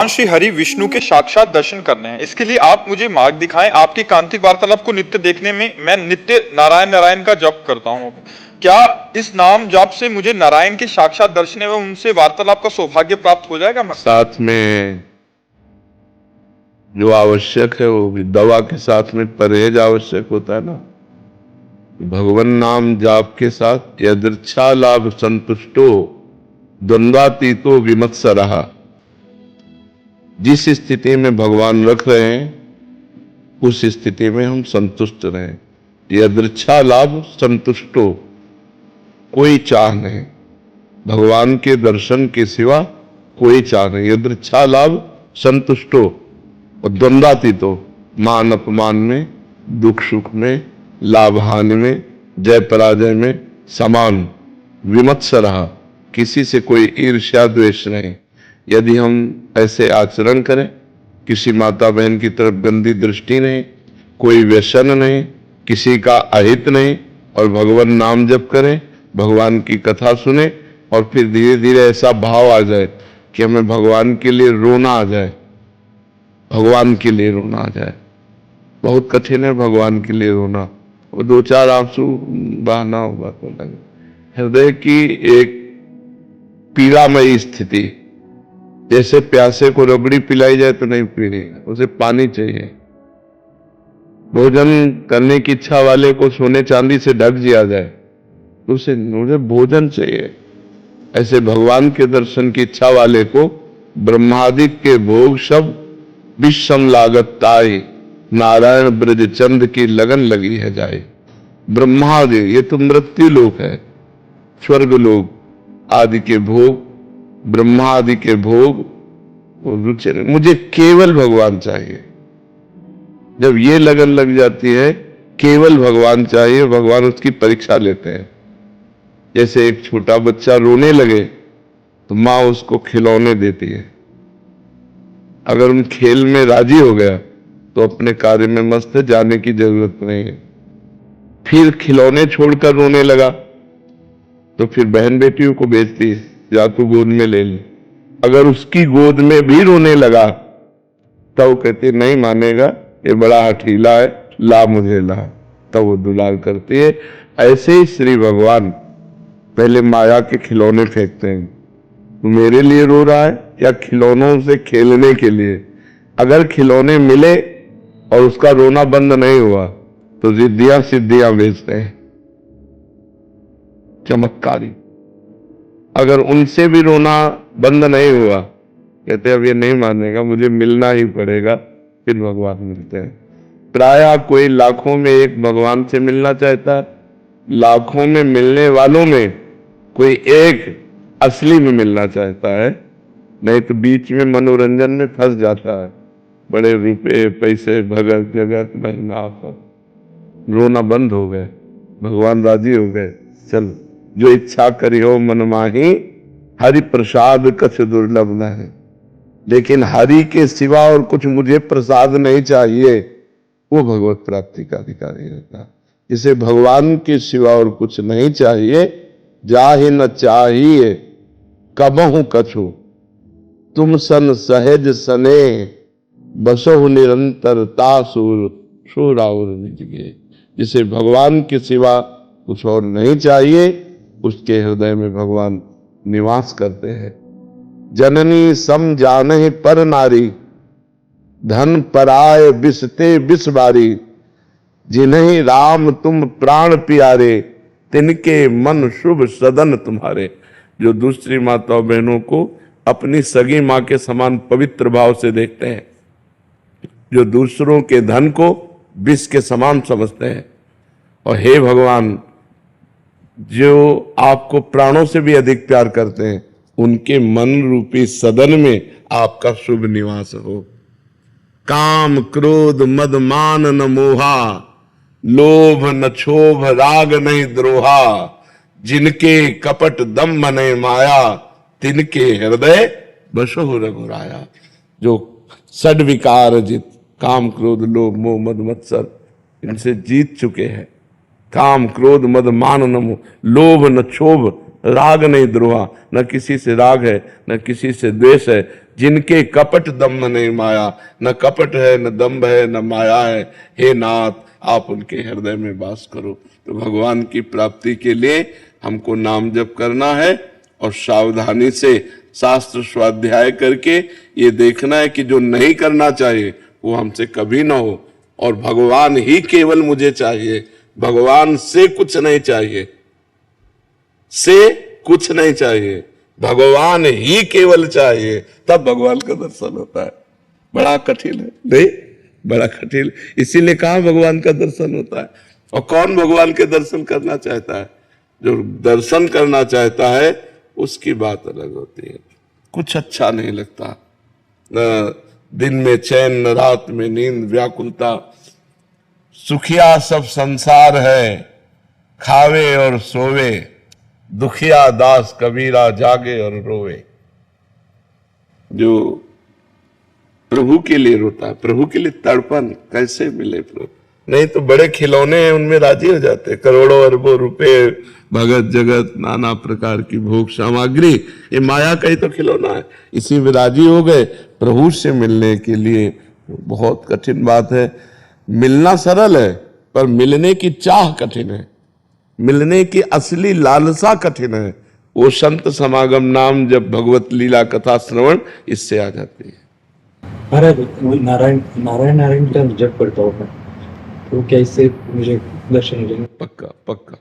श्री हरि विष्णु के साक्षात दर्शन करने हैं, इसके लिए आप मुझे मार्ग दिखाएं। आपकी कांतिक वार्तालाप को नित्य देखने में मैं नित्य नारायण नारायण का जप करता हूँ। क्या इस नाम जाप से मुझे नारायण के साक्षात दर्शन एवं उनसे वार्तालाप का सौभाग्य प्राप्त हो जाएगा? साथ में जो आवश्यक है वो भी, दवा के साथ में परहेज आवश्यक होता है ना। भगवान नाम जाप के साथ यदृच्छा लाभ संतुष्टो द्वंद्वातीतो विमत्सरः। जिस स्थिति में भगवान रख रहे हैं उस स्थिति में हम संतुष्ट रहें। यदृच्छा लाभ संतुष्टो, कोई चाह नहीं, भगवान के दर्शन के सिवा कोई चाह नहीं। यदृच्छा लाभ संतुष्टो और द्वंद्वातीतो, मान अपमान में, दुख सुख में, लाभ हानि में, जय पराजय में समान। विमत्सरः, किसी से कोई ईर्ष्या द्वेष नहीं। यदि हम ऐसे आचरण करें, किसी माता बहन की तरफ गंदी दृष्टि नहीं, कोई व्यसन नहीं, किसी का अहित नहीं, और भगवान नाम जप करें, भगवान की कथा सुने, और फिर धीरे धीरे ऐसा भाव आ जाए कि हमें भगवान के लिए रोना आ जाए। भगवान के लिए रोना आ जाए। बहुत कठिन है भगवान के लिए रोना, वो दो चार आंसू बहाना होगा तो लगे। हृदय की एक पीड़ामयी स्थिति, जैसे प्यासे को रबड़ी पिलाई जाए तो नहीं पीनी, उसे पानी चाहिए। भोजन करने की इच्छा वाले को सोने चांदी से ढक दिया जाए तो उसे मुझे भोजन चाहिए। ऐसे भगवान के दर्शन की इच्छा वाले को ब्रह्मादिक के भोग सब विषम लागत ताई, नारायण ब्रज चंद की लगन लगी है जाए। ब्रह्मादि, ये तो मृत्यु लोक है, स्वर्ग लोक आदि के भोग, ब्रह्मा आदि के भोग रुचि, मुझे केवल भगवान चाहिए। जब ये लगन लग जाती है, केवल भगवान चाहिए, भगवान उसकी परीक्षा लेते हैं। जैसे एक छोटा बच्चा रोने लगे तो माँ उसको खिलौने देती है। अगर उन खेल में राजी हो गया तो अपने कार्य में मस्त है, जाने की जरूरत नहीं है। फिर खिलौने छोड़कर रोने लगा तो फिर बहन बेटियों को भेजती है, या तू गोद में ले ले। अगर उसकी गोद में भी रोने लगा तब वो कहती नहीं मानेगा, ये बड़ा हठीला है, ला मुझे ला, तब वो दुलार करती है। ऐसे ही श्री भगवान पहले माया के खिलौने फेंकते हैं। तू मेरे लिए रो रहा है या खिलौनों से खेलने के लिए? अगर खिलौने मिले और उसका रोना बंद नहीं हुआ तो जिद्दियां सिद्धियां भेजते हैं, चमत्कारी। अगर उनसे भी रोना बंद नहीं हुआ, कहते अब ये नहीं मानेगा, मुझे मिलना ही पड़ेगा, फिर भगवान मिलते हैं। प्रायः कोई लाखों में एक भगवान से मिलना चाहता है, लाखों में मिलने वालों में कोई एक असली में मिलना चाहता है, नहीं तो बीच में मनोरंजन में फंस जाता है। बड़े रुपए पैसे भगत जगत महिमा पर रोना बंद हो गए, भगवान राजी हो गए, चल जो इच्छा करी हो मन माही, हरि प्रसाद कछ दुर्लभ न है। लेकिन हरि के सिवा और कुछ मुझे प्रसाद नहीं चाहिए, वो भगवत प्राप्ति का अधिकारी रहता। इसे भगवान के सिवा और कुछ नहीं चाहिए, जाहि न चाहिए कबहु कछु, तुम सन सहज सने, बसहु निरंतर तासुर शोराउर निज गे। जिसे भगवान के सिवा कुछ और नहीं चाहिए, उसके हृदय में भगवान निवास करते हैं। जननी सम जानहि पर नारी, धन पराय बिसते बिस बारी, जिन्हीं राम तुम प्राण प्यारे, तिनके मन शुभ सदन तुम्हारे। जो दूसरी माताओं बहनों को अपनी सगी मां के समान पवित्र भाव से देखते हैं, जो दूसरों के धन को विष के समान समझते हैं, और हे भगवान जो आपको प्राणों से भी अधिक प्यार करते हैं, उनके मन रूपी सदन में आपका शुभ निवास हो। काम क्रोध मद मान न मोहा, लोभ न क्षोभ राग नहीं द्रोहा, जिनके कपट दम मने माया, तिनके हृदय बसहु रघुराया। जो षड विकार जित, काम क्रोध लोभ मोह मद मत्सर, इनसे जीत चुके हैं। काम क्रोध मद मान न मोह, लोभ न क्षोभ राग नहीं द्रोहा, न किसी से राग है न किसी से द्वेष है, जिनके कपट दम्भ नहीं माया, न कपट है न दम्भ है न माया है, हे नाथ आप उनके हृदय में वास करो। तो भगवान की प्राप्ति के लिए हमको नाम जप करना है और सावधानी से शास्त्र स्वाध्याय करके ये देखना है कि जो नहीं करना चाहिए वो हमसे कभी ना हो, और भगवान ही केवल मुझे चाहिए, भगवान से कुछ नहीं चाहिए, से कुछ नहीं चाहिए, भगवान ही केवल चाहिए, तब भगवान का दर्शन होता है। बड़ा कठिन है नहीं, बड़ा कठिन, इसीलिए कहा भगवान का दर्शन होता है। और कौन भगवान के दर्शन करना चाहता है? जो दर्शन करना चाहता है उसकी बात अलग होती है। कुछ अच्छा नहीं लगता, न दिन में चैन न रात में नींद, व्याकुलता, सुखिया सब संसार है, खावे और सोवे, दुखिया दास कबीरा जागे और रोवे। जो प्रभु के लिए रोता है, प्रभु के लिए तड़पन कैसे मिले प्रभु? नहीं तो बड़े खिलौने हैं उनमें राजी हो जाते, करोड़ों अरबों रुपए, भगत जगत, नाना प्रकार की भोग सामग्री, ये माया का ही तो खिलौना है, इसी में राजी हो गए। प्रभु से मिलने के लिए बहुत कठिन बात है। मिलना सरल है पर मिलने की चाह कठिन है, मिलने की असली लालसा कठिन है। वो संत समागम नाम जब भगवत लीला कथा श्रवण इससे आ जाती है। महाराज नारायण नारायण नारायण का जप करता हूँ मैं, तो क्या इससे मुझे दर्शन हो जाएंगे? पक्का पक्का।